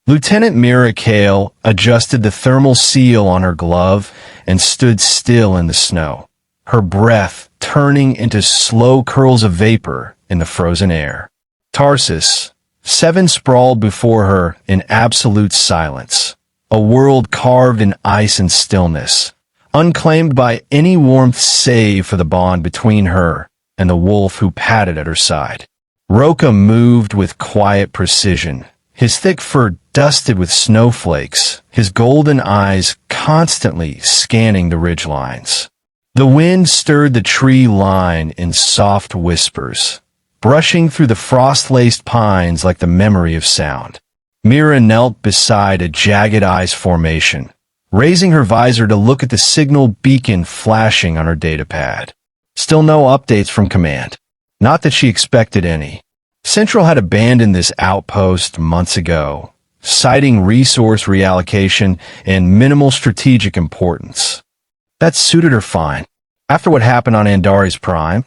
Lieutenant Mira Kael adjusted the thermal seal on her glove and stood still in the snow, her breath turning into slow curls of vapor in the frozen air. Tarsus, 7 sprawled before her in absolute silence, a world carved in ice and stillness, unclaimed by any warmth save for the bond between her and the wolf who padded at her side. Roka moved with quiet precision, his thick fur dusted with snowflakes, his golden eyes constantly scanning the ridgelines. The wind stirred the tree line in soft whispers, brushing through the frost-laced pines like the memory of sound. Mira knelt beside a jagged ice formation, raising her visor to look at the signal beacon flashing on her datapad. Still no updates from command. Not that she expected any. Central had abandoned this outpost months ago, citing resource reallocation and minimal strategic importance. That suited her fine. After what happened on Andares Prime,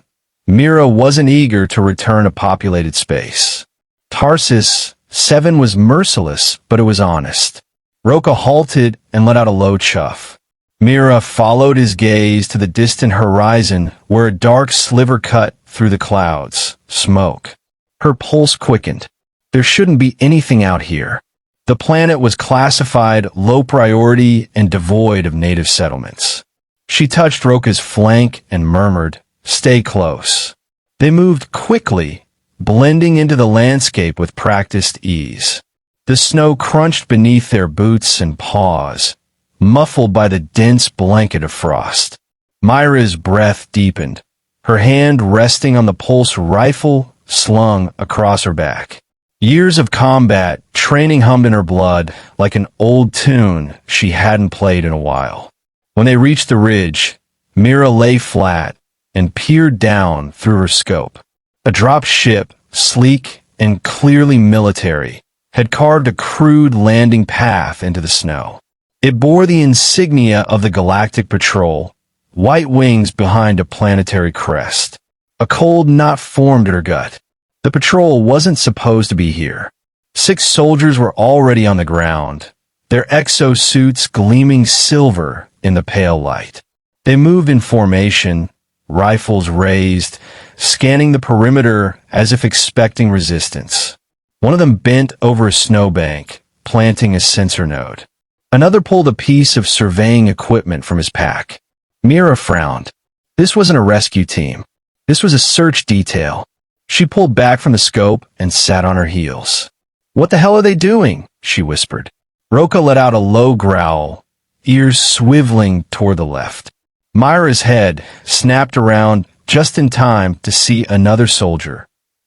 Mira wasn't eager to return to populated space. Tarsus 7 was merciless, but it was honest. Roka halted and let out a low chuff. Mira followed his gaze to the distant horizon where a dark sliver cut through the clouds, smoke. Her pulse quickened. There shouldn't be anything out here. The planet was classified low priority and devoid of native settlements. She touched Roka's flank and murmured, "Stay close." They moved quickly, blending into the landscape with practiced ease. The snow crunched beneath their boots and paws, muffled by the dense blanket of frost. Mira's breath deepened, her hand resting on the pulse rifle slung across her back. Years of combat training hummed in her blood like an old tune she hadn't played in a while. When they reached the ridge, Mira lay flat and peered down through her scope. A drop ship, sleek and clearly military, had carved a crude landing path into the snow. It bore the insignia of the Galactic Patrol, white wings behind a planetary crest. A cold knot formed in her gut. The patrol wasn't supposed to be here. 6 soldiers were already on the ground, their exosuits gleaming silver in the pale light. They moved in formation, rifles raised, scanning the perimeter as if expecting resistance. One of them bent over a snowbank, planting a sensor node. Another pulled a piece of surveying equipment from his pack. Mira frowned. This wasn't a rescue team. This was a search detail. She pulled back from the scope and sat on her heels. "What the hell are they doing?" she whispered. Roka let out a low growl, ears swiveling toward the left. Mira's head snapped around just in time to see another soldier,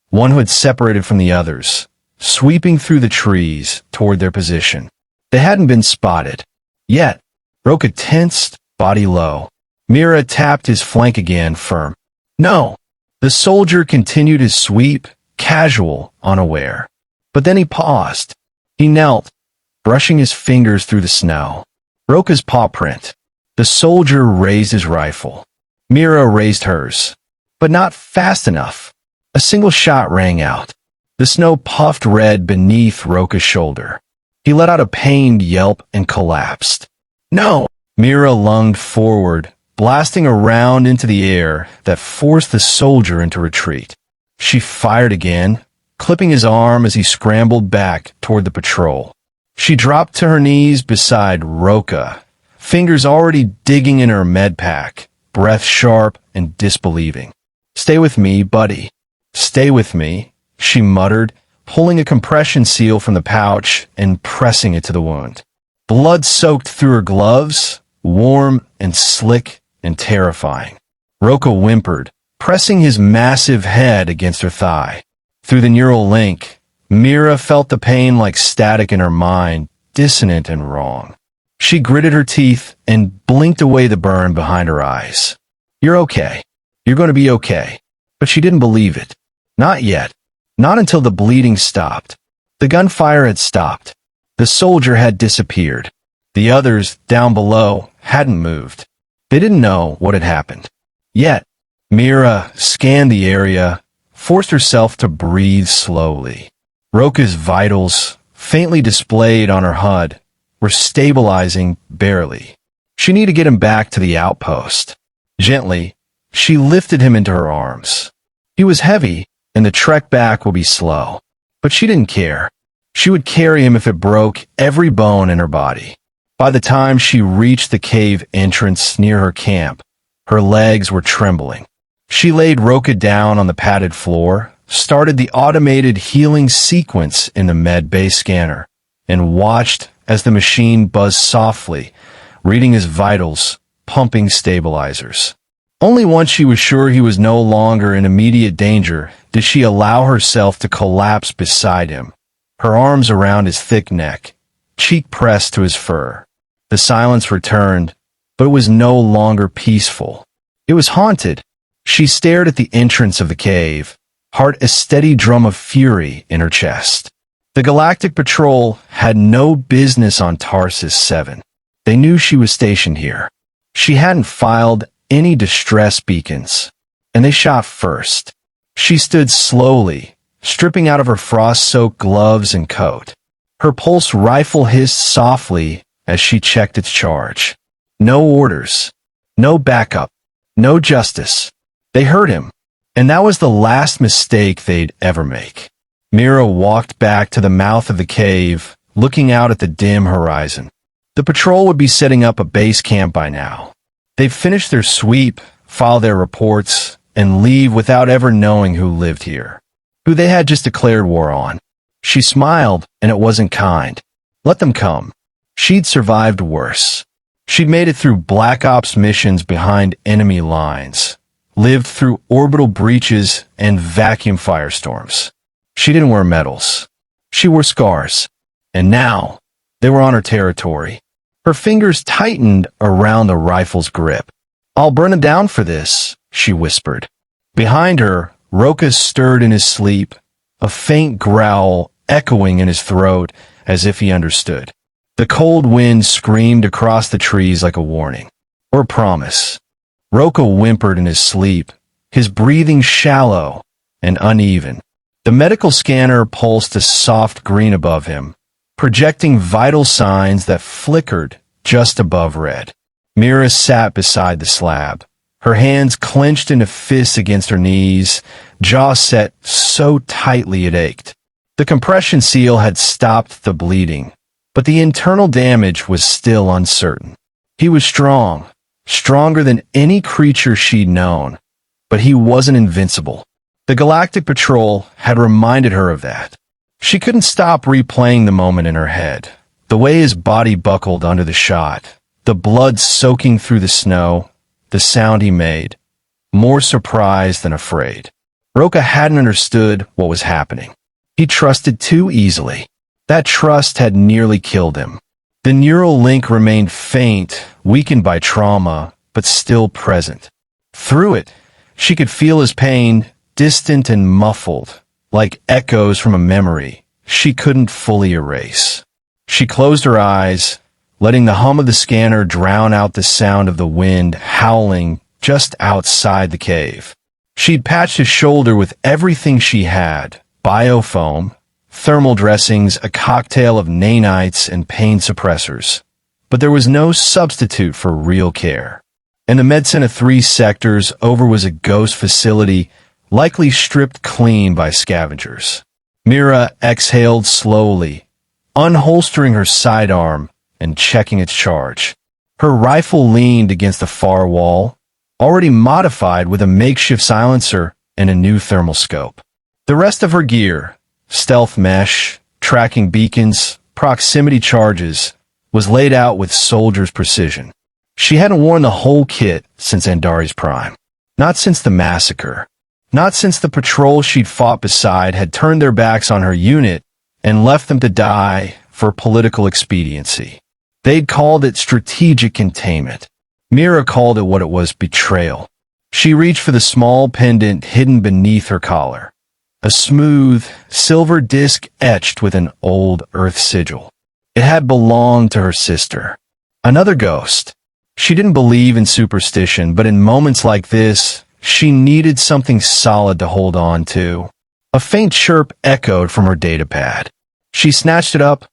one who had separated from the others, sweeping through the trees toward their position. They hadn't been spotted. Yet, Roka tensed, body low. Mira tapped his flank again, firm. "No." The soldier continued his sweep, casual, unaware. But then he paused. He knelt, brushing his fingers through the snow. Roka's paw print. The soldier raised his rifle. Mira raised hers. But not fast enough. A single shot rang out. The snow puffed red beneath Roka's shoulder. He let out a pained yelp and collapsed. "No!" Mira lunged forward, blasting a round into the air that forced the soldier into retreat. She fired again, clipping his arm as he scrambled back toward the patrol. She dropped to her knees beside Roka, fingers already digging in her med pack, breath sharp and disbelieving. "Stay with me, buddy. Stay with me," she muttered, pulling a compression seal from the pouch and pressing it to the wound. Blood soaked through her gloves, warm and slick and terrifying. Roka whimpered, pressing his massive head against her thigh. Through the neural link, Mira felt the pain like static in her mind, dissonant and wrong. She gritted her teeth and blinked away the burn behind her eyes. "You're okay. You're going to be okay." But she didn't believe it. Not yet. Not until the bleeding stopped. The gunfire had stopped. The soldier had disappeared. The others, down below, hadn't moved. They didn't know what had happened. Yet, Mira scanned the area, forced herself to breathe slowly. Roka's vitals, faintly displayed on her HUD, were stabilizing barely. She needed to get him back to the outpost. Gently, she lifted him into her arms. He was heavy, and the trek back would be slow. But she didn't care. She would carry him if it broke every bone in her body. By the time she reached the cave entrance near her camp, her legs were trembling. She laid Roka down on the padded floor, started the automated healing sequence in the med bay scanner, and watched as the machine buzzed softly, reading his vitals, pumping stabilizers. Only once she was sure he was no longer in immediate danger did she allow herself to collapse beside him, her arms around his thick neck, cheek pressed to his fur. The silence returned, but it was no longer peaceful. It was haunted. She stared at the entrance of the cave, heart a steady drum of fury in her chest. The Galactic Patrol had no business on Tarsus 7. They knew she was stationed here. She hadn't filed any distress beacons, and they shot first. She stood slowly, stripping out of her frost-soaked gloves and coat. Her pulse rifle hissed softly as she checked its charge. No orders, no backup, no justice. They heard him, and that was the last mistake they'd ever make. Mira walked back to the mouth of the cave, looking out at the dim horizon. The patrol would be setting up a base camp by now. They'd finish their sweep, file their reports, and leave without ever knowing who lived here, who they had just declared war on. She smiled, and it wasn't kind. Let them come. She'd survived worse. She'd made it through Black Ops missions behind enemy lines, lived through orbital breaches and vacuum firestorms. She didn't wear medals. She wore scars. And now, they were on her territory. Her fingers tightened around the rifle's grip. "I'll burn him down for this," she whispered. Behind her, Roka stirred in his sleep, a faint growl echoing in his throat as if he understood. The cold wind screamed across the trees like a warning, or a promise. Roka whimpered in his sleep, his breathing shallow and uneven. The medical scanner pulsed a soft green above him, projecting vital signs that flickered just above red. Mira sat beside the slab, her hands clenched into fists against her knees, jaw set so tightly it ached. The compression seal had stopped the bleeding, but the internal damage was still uncertain. He was strong, stronger than any creature she'd known, but he wasn't invincible. The Galactic Patrol had reminded her of that. She couldn't stop replaying the moment in her head, the way his body buckled under the shot, the blood soaking through the snow, the sound he made, more surprised than afraid. Roka hadn't understood what was happening. He trusted too easily. That trust had nearly killed him. The neural link remained faint, weakened by trauma, but still present. Through it, she could feel his pain, distant and muffled, like echoes from a memory she couldn't fully erase. She closed her eyes, letting the hum of the scanner drown out the sound of the wind howling just outside the cave. She'd patched his shoulder with everything she had: biofoam, thermal dressings, a cocktail of nanites, and pain suppressors. But there was no substitute for real care. In the MedCenter 3 sectors, over was a ghost facility, likely stripped clean by scavengers. Mira exhaled slowly, unholstering her sidearm and checking its charge. Her rifle leaned against the far wall, already modified with a makeshift silencer and a new thermal scope. The rest of her gear, stealth mesh, tracking beacons, proximity charges, was laid out with soldier's precision. She hadn't worn the whole kit since Andari's Prime. Not since the massacre. Not since the patrol she'd fought beside had turned their backs on her unit and left them to die for political expediency. They'd called it strategic containment. Mira called it what it was: betrayal. She reached for the small pendant hidden beneath her collar. A smooth, silver disc etched with an old Earth sigil. It had belonged to her sister. Another ghost. She didn't believe in superstition, but in moments like this, she needed something solid to hold on to. A faint chirp echoed from her datapad. She snatched it up,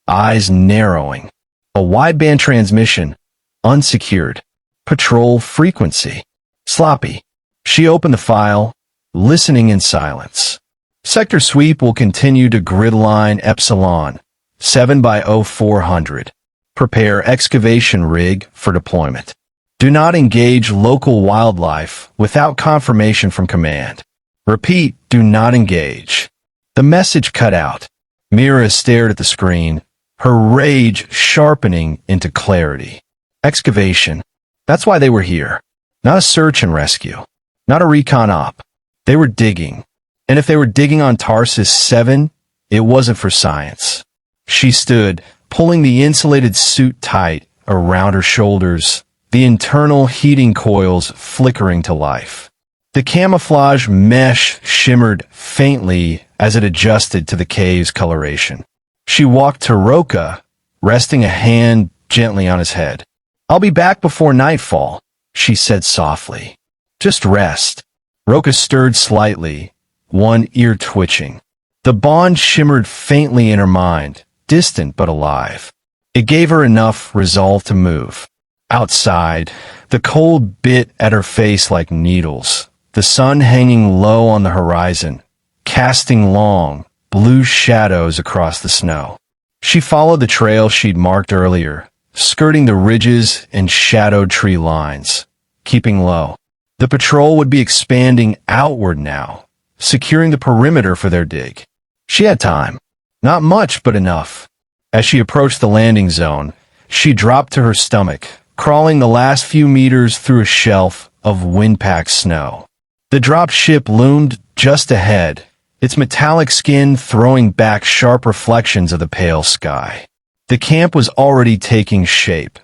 eyes narrowing. A wideband transmission, unsecured. Patrol frequency. Sloppy. She opened the file, listening in silence. Sector sweep will continue to grid line Epsilon, 7 by 0400. Prepare excavation rig for deployment. Do not engage local wildlife without confirmation from command. Repeat, do not engage. The message cut out. Mira stared at the screen, her rage sharpening into clarity. Excavation. That's why they were here. Not a search and rescue. Not a recon op. They were digging. And if they were digging on Tarsus 7, it wasn't for science. She stood, pulling the insulated suit tight around her shoulders, the internal heating coils flickering to life. The camouflage mesh shimmered faintly as it adjusted to the cave's coloration. She walked to Roka, resting a hand gently on his head. "I'll be back before nightfall," she said softly. "Just rest." Roka stirred slightly, one ear twitching. The bond shimmered faintly in her mind, distant but alive. It gave her enough resolve to move. Outside, the cold bit at her face like needles, the sun hanging low on the horizon, casting long, blue shadows across the snow. She followed the trail she'd marked earlier, skirting the ridges and shadowed tree lines, keeping low. The patrol would be expanding outward now, securing the perimeter for their dig. She had time. Not much, but enough. As she approached the landing zone, she dropped to her stomach, crawling the last few meters through a shelf of wind-packed snow. The drop ship loomed just ahead, its metallic skin throwing back sharp reflections of the pale sky. The camp was already taking shape.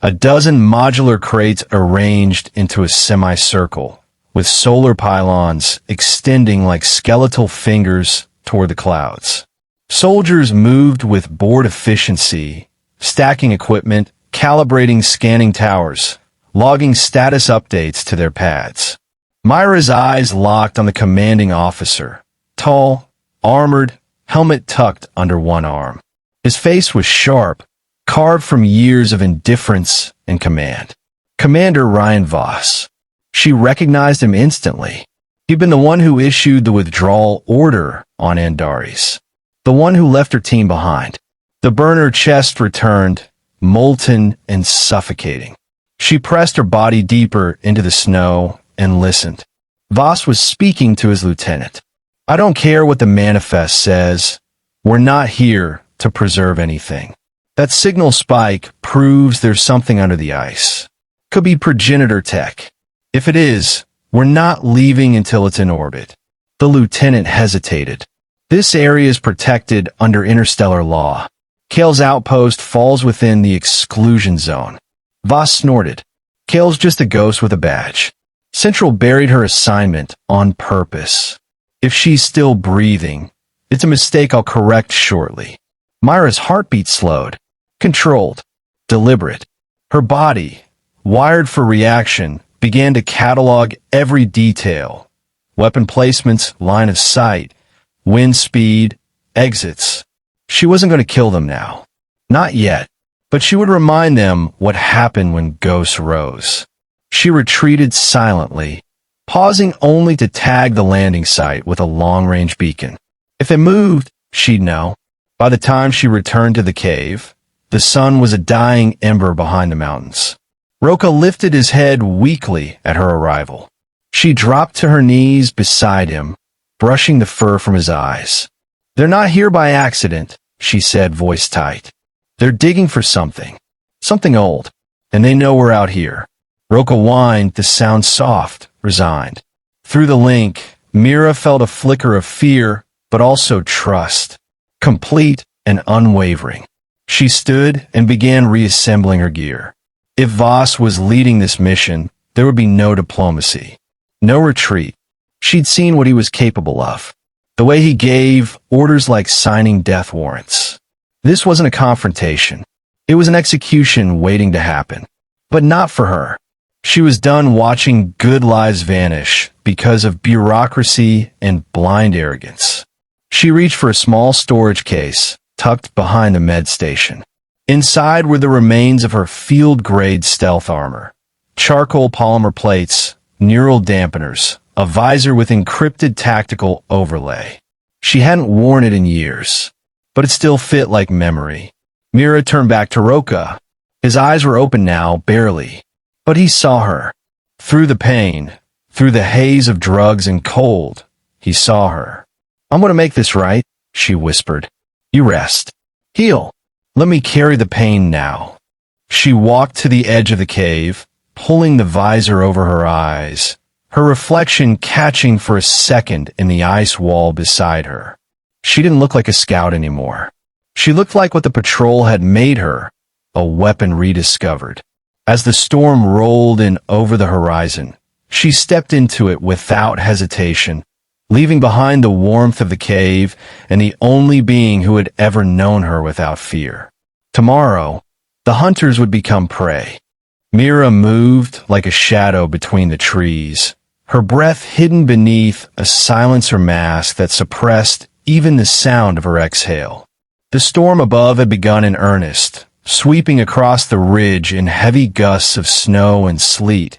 A dozen modular crates arranged into a semicircle, with solar pylons extending like skeletal fingers toward the clouds. Soldiers moved with board efficiency, stacking equipment, calibrating scanning towers, logging status updates to their pads. Mira's eyes locked on the commanding officer, tall, armored, helmet tucked under one arm. His face was sharp, carved from years of indifference and command. Commander Ryan Voss. She recognized him instantly. He'd been the one who issued the withdrawal order on Andaris, the one who left her team behind. The burner chest returned, molten and suffocating. She pressed her body deeper into the snow and listened. Voss was speaking to his lieutenant. "I don't care what the manifest says. We're not here to preserve anything. That signal spike proves there's something under the ice. Could be progenitor tech. If it is, we're not leaving until it's in orbit." The lieutenant hesitated. "This area is protected under interstellar law. Kael's outpost falls within the exclusion zone." Voss snorted. "Kael's just a ghost with a badge. Central buried her assignment on purpose. If she's still breathing, it's a mistake I'll correct shortly." Mira's heartbeat slowed. Controlled. Deliberate. Her body, wired for reaction, began to catalog every detail. Weapon placements, line of sight, wind speed, exits. She wasn't going to kill them now. Not yet. But she would remind them what happened when ghosts rose. She retreated silently, pausing only to tag the landing site with a long-range beacon. If it moved, she'd know. By the time she returned to the cave, the sun was a dying ember behind the mountains. Roka lifted his head weakly at her arrival. She dropped to her knees beside him, brushing the fur from his eyes. "They're not here by accident," she said, voice tight. "They're digging for something. Something old. And they know we're out here." Roka whined, the sound soft, resigned. Through the link, Mira felt a flicker of fear, but also trust. Complete and unwavering. She stood and began reassembling her gear. If Voss was leading this mission, there would be no diplomacy. No retreat. She'd seen what he was capable of. The way he gave orders like signing death warrants. This wasn't a confrontation. It was an execution waiting to happen. But not for her. She was done watching good lives vanish because of bureaucracy and blind arrogance. She reached for a small storage case, tucked behind the med station. Inside were the remains of her field-grade stealth armor. Charcoal polymer plates, neural dampeners, a visor with encrypted tactical overlay. She hadn't worn it in years, but it still fit like memory. Mira turned back to Roka. His eyes were open now, barely. But he saw her. Through the pain, through the haze of drugs and cold, he saw her. "I'm going to make this right," she whispered. "You rest. Heal. Let me carry the pain now." She walked to the edge of the cave, pulling the visor over her eyes, her reflection catching for a second in the ice wall beside her. She didn't look like a scout anymore. She looked like what the patrol had made her, a weapon rediscovered. As the storm rolled in over the horizon, she stepped into it without hesitation, leaving behind the warmth of the cave and the only being who had ever known her without fear. Tomorrow, the hunters would become prey. Mira moved like a shadow between the trees, her breath hidden beneath a silencer mask that suppressed even the sound of her exhale. The storm above had begun in earnest, sweeping across the ridge in heavy gusts of snow and sleet,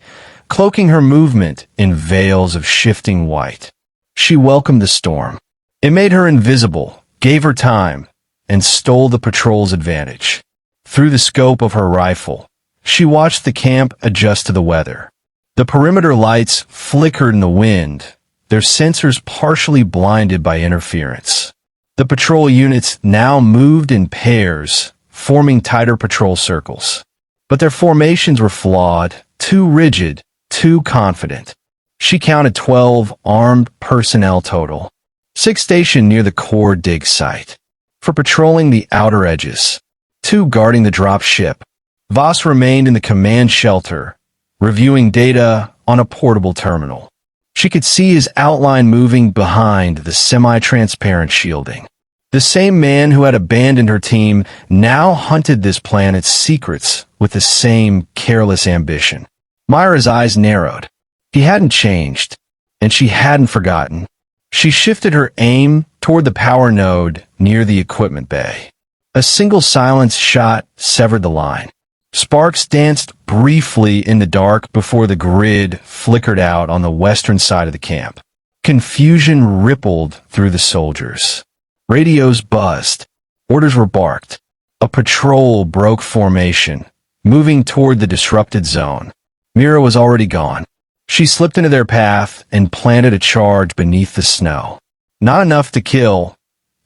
cloaking her movement in veils of shifting white. She welcomed the storm. It made her invisible, gave her time, and stole the patrol's advantage. Through the scope of her rifle, she watched the camp adjust to the weather. The perimeter lights flickered in the wind, their sensors partially blinded by interference. The patrol units now moved in pairs, forming tighter patrol circles. But their formations were flawed, too rigid, too confident. She counted 12 armed personnel total, 6 stationed near the core dig site, for patrolling the outer edges, 2 guarding the drop ship. Voss remained in the command shelter, reviewing data on a portable terminal. She could see his outline moving behind the semi-transparent shielding. The same man who had abandoned her team now hunted this planet's secrets with the same careless ambition. Mira's eyes narrowed. He hadn't changed, and she hadn't forgotten. She shifted her aim toward the power node near the equipment bay. A single silenced shot severed the line. Sparks danced briefly in the dark before the grid flickered out on the western side of the camp. Confusion rippled through the soldiers. Radios buzzed. Orders were barked. A patrol broke formation, moving toward the disrupted zone. Mira was already gone. She slipped into their path and planted a charge beneath the snow. Not enough to kill,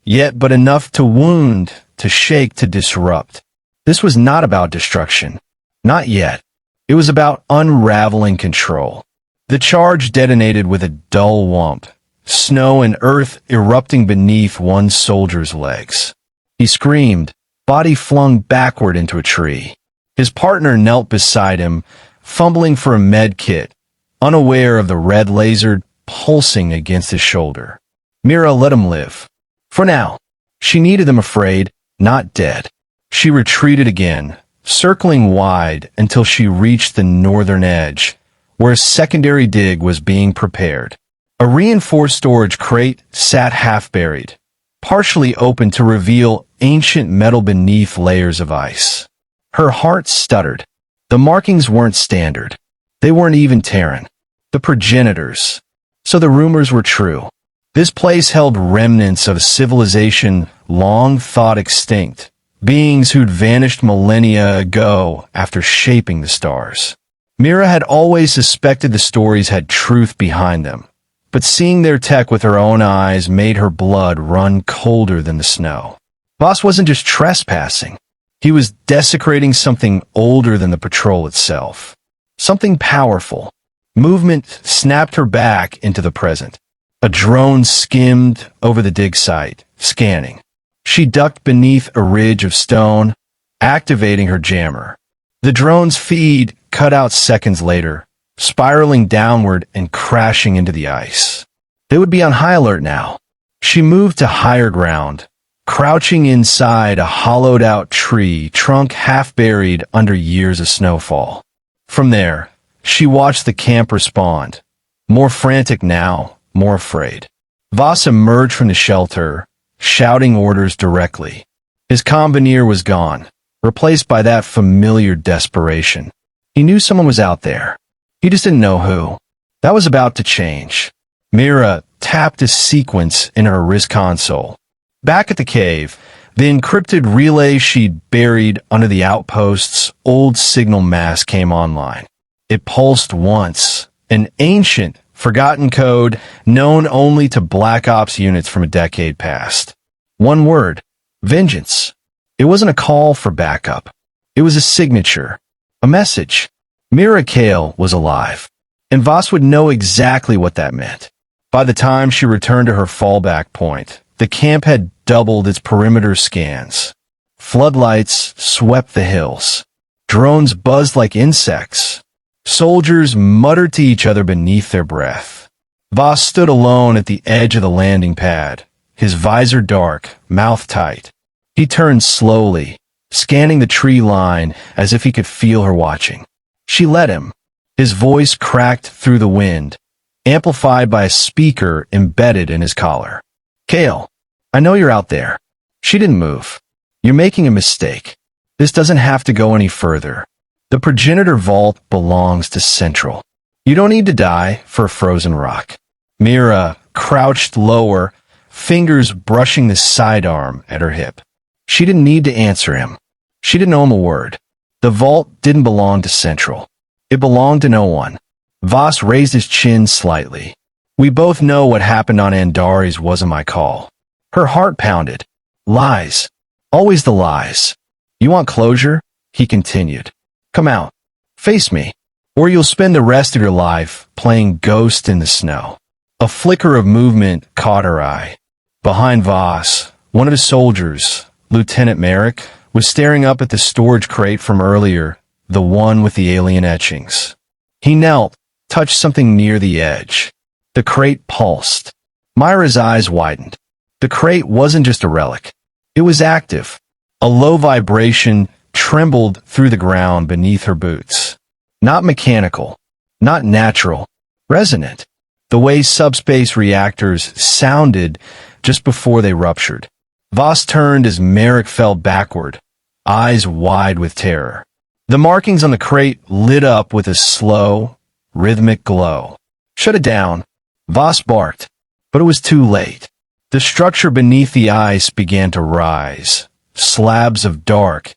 yet but enough to wound, to shake, to disrupt. This was not about destruction. Not yet. It was about unraveling control. The charge detonated with a dull whomp, snow and earth erupting beneath one soldier's legs. He screamed, body flung backward into a tree. His partner knelt beside him, fumbling for a med kit, unaware of the red laser pulsing against his shoulder. Mira let him live. For now. She needed him afraid, not dead. She retreated again, circling wide until she reached the northern edge, where a secondary dig was being prepared. A reinforced storage crate sat half-buried, partially open to reveal ancient metal beneath layers of ice. Her heart stuttered. The markings weren't standard. They weren't even Terran. The progenitors. So the rumors were true. This place held remnants of a civilization long thought extinct, beings who'd vanished millennia ago after shaping the stars. Mira had always suspected the stories had truth behind them, but seeing their tech with her own eyes made her blood run colder than the snow. Voss wasn't just trespassing. He was desecrating something older than the patrol itself. Something powerful. Movement snapped her back into the present. A drone skimmed over the dig site, scanning. She ducked beneath a ridge of stone, activating her jammer. The drone's feed cut out seconds later, spiraling downward and crashing into the ice. They would be on high alert now. She moved to higher ground, crouching inside a hollowed-out tree, trunk half-buried under years of snowfall. From there, she watched the camp respond, more frantic now, more afraid. Voss emerged from the shelter, shouting orders directly. His calm veneer was gone, replaced by that familiar desperation. He knew someone was out there. He just didn't know who. That was about to change. Mira tapped a sequence in her wrist console. Back at the cave, the encrypted relay she'd buried under the outpost's old signal mast came online. It pulsed once, an ancient, forgotten code known only to Black Ops units from a decade past. One word: vengeance. It wasn't a call for backup. It was a signature, a message. Mira Kael was alive, and Voss would know exactly what that meant. By the time she returned to her fallback point, the camp had doubled its perimeter scans. Floodlights swept the hills. Drones buzzed like insects. Soldiers muttered to each other beneath their breath. Voss stood alone at the edge of the landing pad, his visor dark, mouth tight. He turned slowly, scanning the tree line as if he could feel her watching. She let him. His voice cracked through the wind, amplified by a speaker embedded in his collar. "Kael, I know you're out there." She didn't move. "You're making a mistake. This doesn't have to go any further. The Progenitor vault belongs to Central. You don't need to die for a frozen rock." Mira crouched lower, fingers brushing the sidearm at her hip. She didn't need to answer him. She didn't owe him a word. The vault didn't belong to Central. It belonged to no one. Voss raised his chin slightly. "We both know what happened on Andares wasn't my call." Her heart pounded. "Lies. Always the lies. You want closure?" He continued. "Come out. Face me. Or you'll spend the rest of your life playing ghost in the snow." A flicker of movement caught her eye. Behind Voss, one of his soldiers, Lieutenant Merrick, was staring up at the storage crate from earlier, the one with the alien etchings. He knelt, touched something near the edge. The crate pulsed. Myra's eyes widened. The crate wasn't just a relic. It was active. A low vibration trembled through the ground beneath her boots. Not mechanical, not natural, resonant. The way subspace reactors sounded just before they ruptured. Voss turned as Merrick fell backward, eyes wide with terror. The markings on the crate lit up with a slow, rhythmic glow. "Shut it down," Voss barked, but it was too late. The structure beneath the ice began to rise, slabs of dark,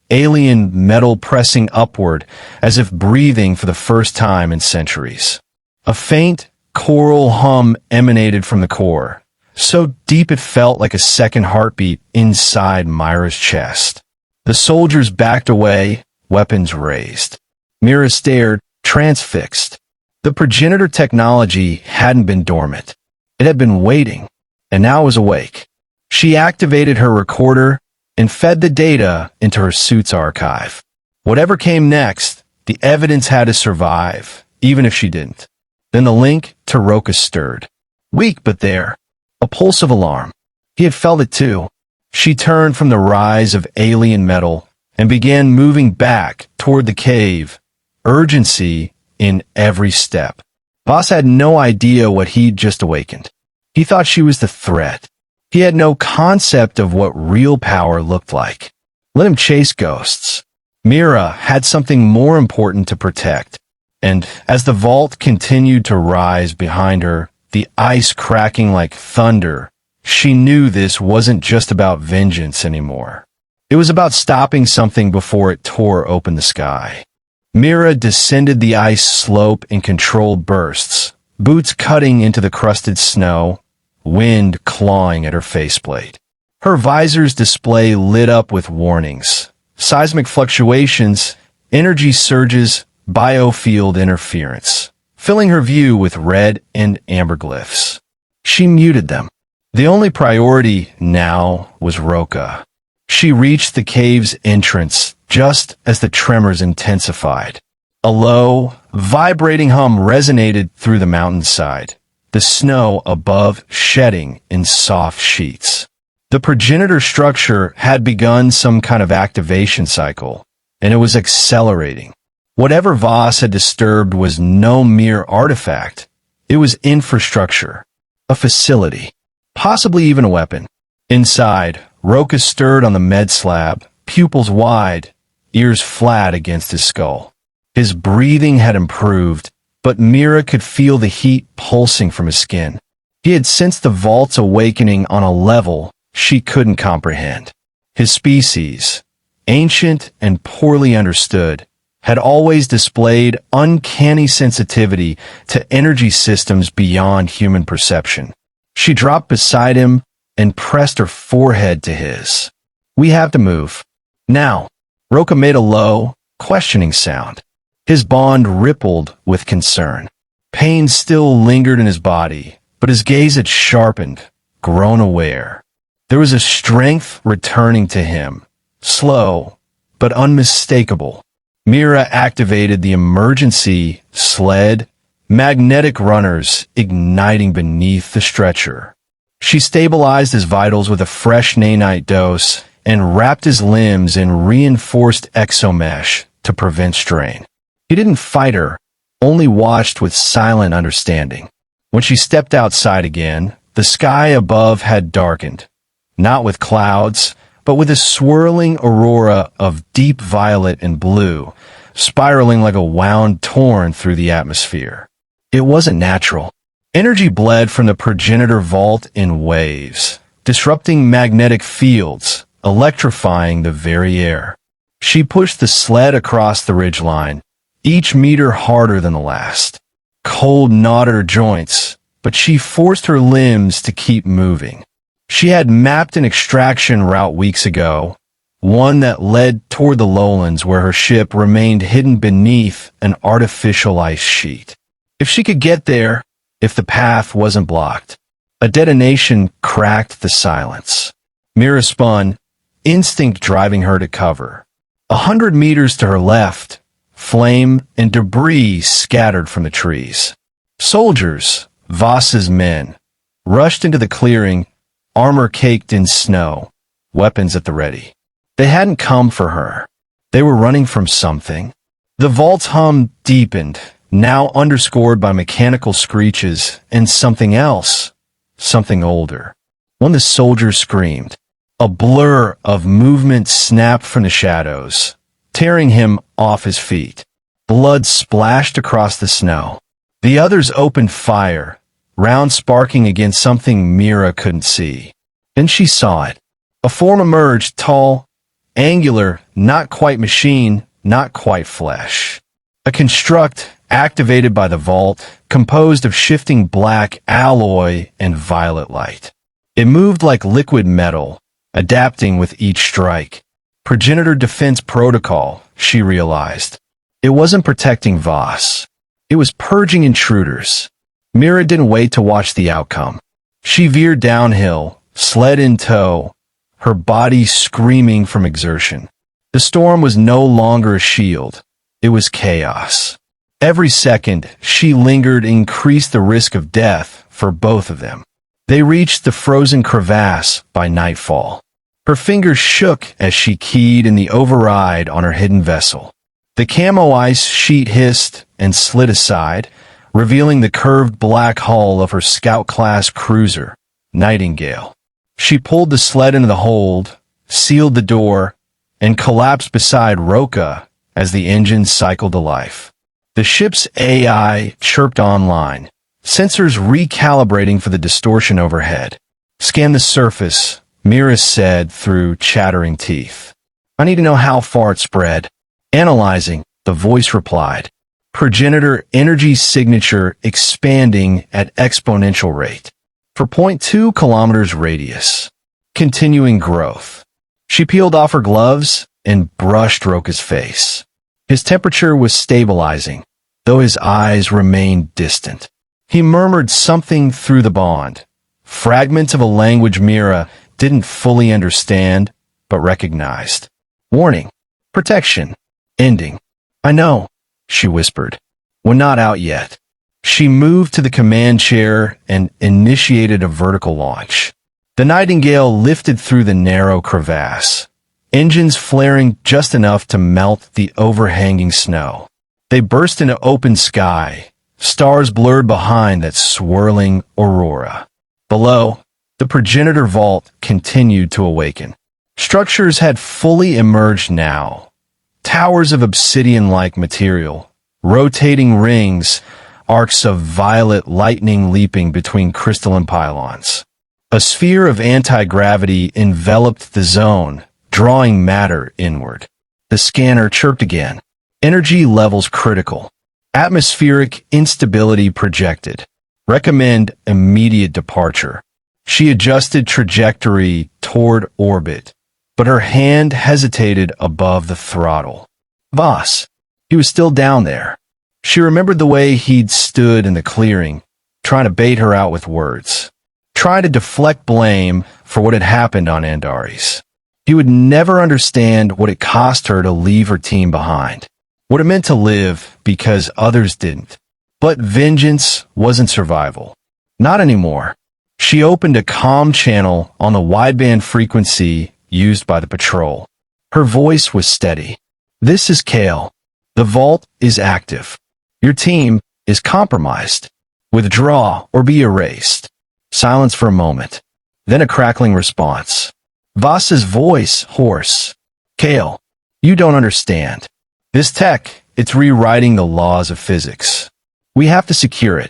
alien metal pressing upward as if breathing for the first time in centuries. A faint, choral hum emanated from the core, so deep it felt like a second heartbeat inside Myra's chest. The soldiers backed away, weapons raised. Mira stared, transfixed. The Progenitor technology hadn't been dormant. It had been waiting, and now it was awake. She activated her recorder and fed the data into her suit's archive. Whatever came next, the evidence had to survive, even if she didn't. Then the link to Roka stirred. Weak but there. A pulse of alarm. He had felt it too. She turned from the rise of alien metal and began moving back toward the cave, urgency in every step. Voss had no idea what he'd just awakened. He thought she was the threat. He had no concept of what real power looked like. Let him chase ghosts. Mira had something more important to protect. And as the vault continued to rise behind her, the ice cracking like thunder, she knew this wasn't just about vengeance anymore. It was about stopping something before it tore open the sky. Mira descended the ice slope in controlled bursts, boots cutting into the crusted snow, wind clawing at her faceplate. Her visor's display lit up with warnings, seismic fluctuations, energy surges, biofield interference, filling her view with red and amber glyphs. She muted them. The only priority now was Roka. She reached the cave's entrance just as the tremors intensified. A low, vibrating hum resonated through the mountainside, the snow above shedding in soft sheets. The Progenitor structure had begun some kind of activation cycle, and it was accelerating. Whatever Voss had disturbed was no mere artifact. It was infrastructure. a facility, possibly even a weapon. Inside, Roka stirred on the med slab, pupils wide, ears flat against his skull. His breathing had improved, but Mira could feel the heat pulsing from his skin. He had sensed the vault's awakening on a level she couldn't comprehend. His species, ancient and poorly understood, had always displayed uncanny sensitivity to energy systems beyond human perception. She dropped beside him and pressed her forehead to his. "We have to move. Now." Roka made a low, questioning sound. His bond rippled with concern. Pain still lingered in his body, but his gaze had sharpened, grown aware. There was a strength returning to him, slow, but unmistakable. Mira activated the emergency sled, magnetic runners igniting beneath the stretcher. She stabilized his vitals with a fresh nanite dose and wrapped his limbs in reinforced exomesh to prevent strain. He didn't fight her, only watched with silent understanding. When she stepped outside again, the sky above had darkened, not with clouds, but with a swirling aurora of deep violet and blue, spiraling like a wound torn through the atmosphere. It wasn't natural. Energy bled from the Progenitor vault in waves, disrupting magnetic fields, electrifying the very air. She pushed the sled across the ridgeline, each meter harder than the last. Cold gnawed her joints, but she forced her limbs to keep moving. She had mapped an extraction route weeks ago, one that led toward the lowlands where her ship remained hidden beneath an artificial ice sheet. If she could get there, if the path wasn't blocked. A detonation cracked the silence. Mira spun, instinct driving her to cover. 100 meters to her left, flame and debris scattered from the trees. Soldiers, Voss's men, rushed into the clearing, armor caked in snow, weapons at the ready. They hadn't come for her. They were running from something. The vault's hum deepened, now underscored by mechanical screeches and something else, something older. One of the soldiers screamed. A blur of movement snapped from the shadows, tearing him off his feet. Blood splashed across the snow. The others opened fire, rounds sparking against something Mira couldn't see. Then she saw it. A form emerged, tall, angular, not quite machine, not quite flesh. A construct activated by the vault, composed of shifting black alloy and violet light. It moved like liquid metal, adapting with each strike. Progenitor defense protocol, she realized. It wasn't protecting Voss. It was purging intruders. Mira didn't wait to watch the outcome. She veered downhill, sled in tow, her body screaming from exertion. The storm was no longer a shield. It was chaos. Every second she lingered increased the risk of death for both of them. They reached the frozen crevasse by nightfall. Her fingers shook as she keyed in the override on her hidden vessel. The camo ice sheet hissed and slid aside, revealing the curved black hull of her scout-class cruiser, Nightingale. She pulled the sled into the hold, sealed the door, and collapsed beside Roka as the engine cycled to life. The ship's AI chirped online, sensors recalibrating for the distortion overhead. "Scan the surface," Mira said through chattering teeth. "I need to know how far it spread." "Analyzing," the voice replied. Progenitor energy signature expanding at exponential rate. For 0.2 kilometers radius. Continuing growth. She peeled off her gloves and brushed Roka's face. His temperature was stabilizing, though his eyes remained distant. He murmured something through the bond, fragments of a language Mira didn't fully understand, but recognized. "Warning. Protection. Ending." "I know," she whispered. "We're not out yet." She moved to the command chair and initiated a vertical launch. The Nightingale lifted through the narrow crevasse, engines flaring just enough to melt the overhanging snow. They burst into open sky, stars blurred behind that swirling aurora. Below, the Progenitor vault continued to awaken. Structures had fully emerged now. Towers of obsidian-like material, rotating rings, arcs of violet lightning leaping between crystalline pylons. A sphere of anti-gravity enveloped the zone, drawing matter inward. The scanner chirped again. Energy levels critical. Atmospheric instability projected. Recommend immediate departure. She adjusted trajectory toward orbit, but her hand hesitated above the throttle. Voss. He was still down there. She remembered the way he'd stood in the clearing, trying to bait her out with words. Try to deflect blame for what had happened on Andares. He would never understand what it cost her to leave her team behind. What it meant to live because others didn't. But vengeance wasn't survival. Not anymore. She opened a comm channel on the wideband frequency used by the patrol. Her voice was steady. This is Kael. The vault is active. Your team is compromised. Withdraw or be erased. Silence for a moment. Then a crackling response. Voss's voice hoarse. Kael, you don't understand. This tech, it's rewriting the laws of physics. We have to secure it.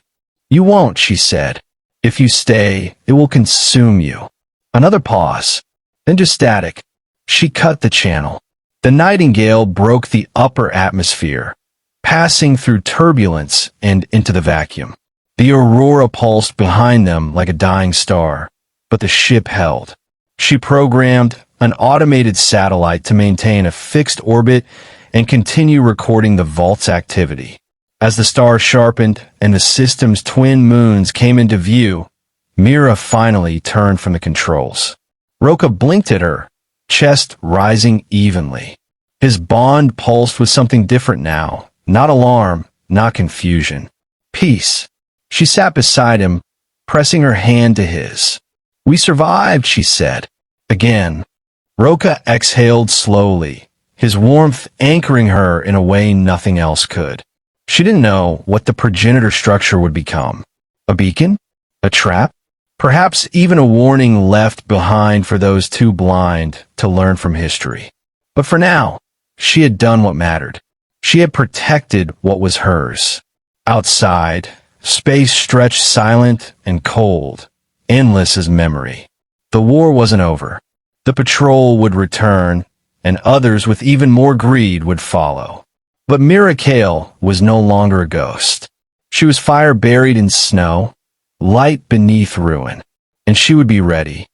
You won't, she said. If you stay, it will consume you. Another pause. Then just static. She cut the channel. The Nightingale broke the upper atmosphere, passing through turbulence and into the vacuum. The Aurora pulsed behind them like a dying star, but the ship held. She programmed an automated satellite to maintain a fixed orbit and continue recording the vault's activity. As the stars sharpened and the system's twin moons came into view, Mira finally turned from the controls. Roka blinked at her, chest rising evenly. His bond pulsed with something different now, not alarm, not confusion. Peace. She sat beside him, pressing her hand to his. We survived, she said. Again. Roka exhaled slowly, his warmth anchoring her in a way nothing else could. She didn't know what the Progenitor structure would become. A beacon? A trap? Perhaps even a warning left behind for those too blind to learn from history. But for now, she had done what mattered. She had protected what was hers. Outside, space stretched silent and cold, endless as memory. The war wasn't over. The patrol would return, and others with even more greed would follow. But Mira Kael was no longer a ghost. She was fire buried in snow, light beneath ruin, and she would be ready.